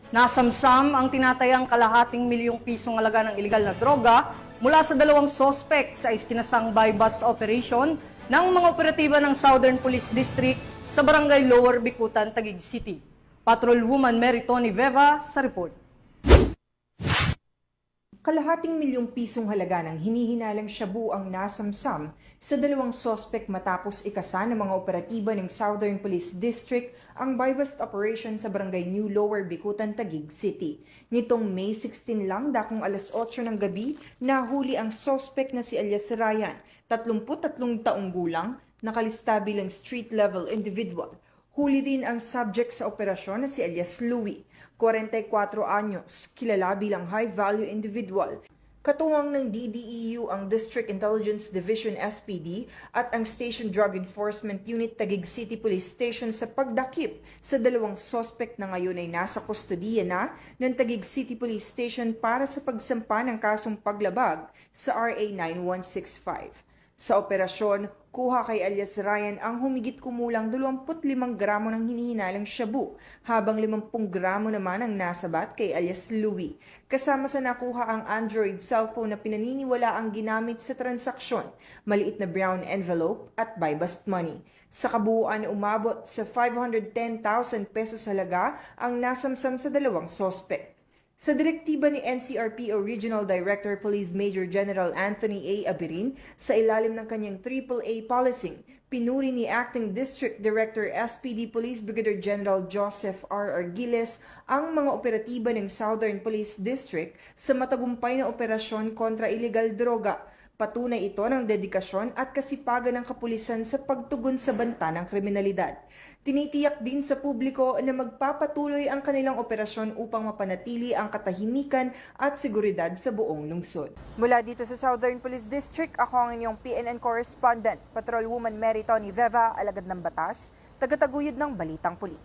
Nasamsam ang tinatayang kalahating milyong pisong halaga ng ilegal na droga mula sa dalawang sospek sa iskinasang buy-bust operation ng mga operatiba ng Southern Police District sa Barangay Lower Bicutan, Taguig City. Patrolwoman Mary Tony Veva sa report. Kalahating milyong pisong halaga ng hinihinalang shabu ang nasamsam sa dalawang sospek matapos ikasa ng mga operatiba ng Southern Police District ang buy-bust operation sa Barangay New Lower Bicutan, Taguig City. Nitong May 16 lang, dakong alas 8 ng gabi, nahuli ang sospek na si Elias Ryan, 33 taong gulang, nakalista bilang street-level individual. Huli din ang subject sa operasyon na si Elias Louie, 44 anyos, kilala bilang high-value individual. Katuwang ng DDEU ang District Intelligence Division SPD at ang Station Drug Enforcement Unit Taguig City Police Station sa pagdakip sa dalawang suspect na ngayon ay nasa kustodiya na ng Taguig City Police Station para sa pagsampa ng kasong paglabag sa RA 9165. Sa operasyon, kuha kay Elias Ryan ang humigit kumulang 25 gramo ng hinihinalang shabu, habang 50 gramo naman ang nasabat kay Elias Louie. Kasama sa nakuha ang Android cellphone na pinaniniwala ang ginamit sa transaksyon, maliit na brown envelope at buy-bust money. Sa kabuuan, umabot sa 510,000 pesos halaga ang nasamsam sa dalawang sospek. Sa direktiba ni NCRPO Regional Director Police Major General Anthony A. Abirin, sa ilalim ng kanyang AAA policing, pinuri ni Acting District Director SPD Police Brigadier General Joseph R. Argiles ang mga operatiba ng Southern Police District sa matagumpay na operasyon kontra ilegal droga. Patunay ito ng dedikasyon at kasipagan ng kapulisan sa pagtugon sa banta ng kriminalidad. Tinitiyak din sa publiko na magpapatuloy ang kanilang operasyon upang mapanatili ang katahimikan at seguridad sa buong lungsod. Mula dito sa Southern Police District, ako ang inyong PNN correspondent, Patrolwoman Mary Tony Veva, alagad ng batas, tagataguyod ng Balitang Pulis.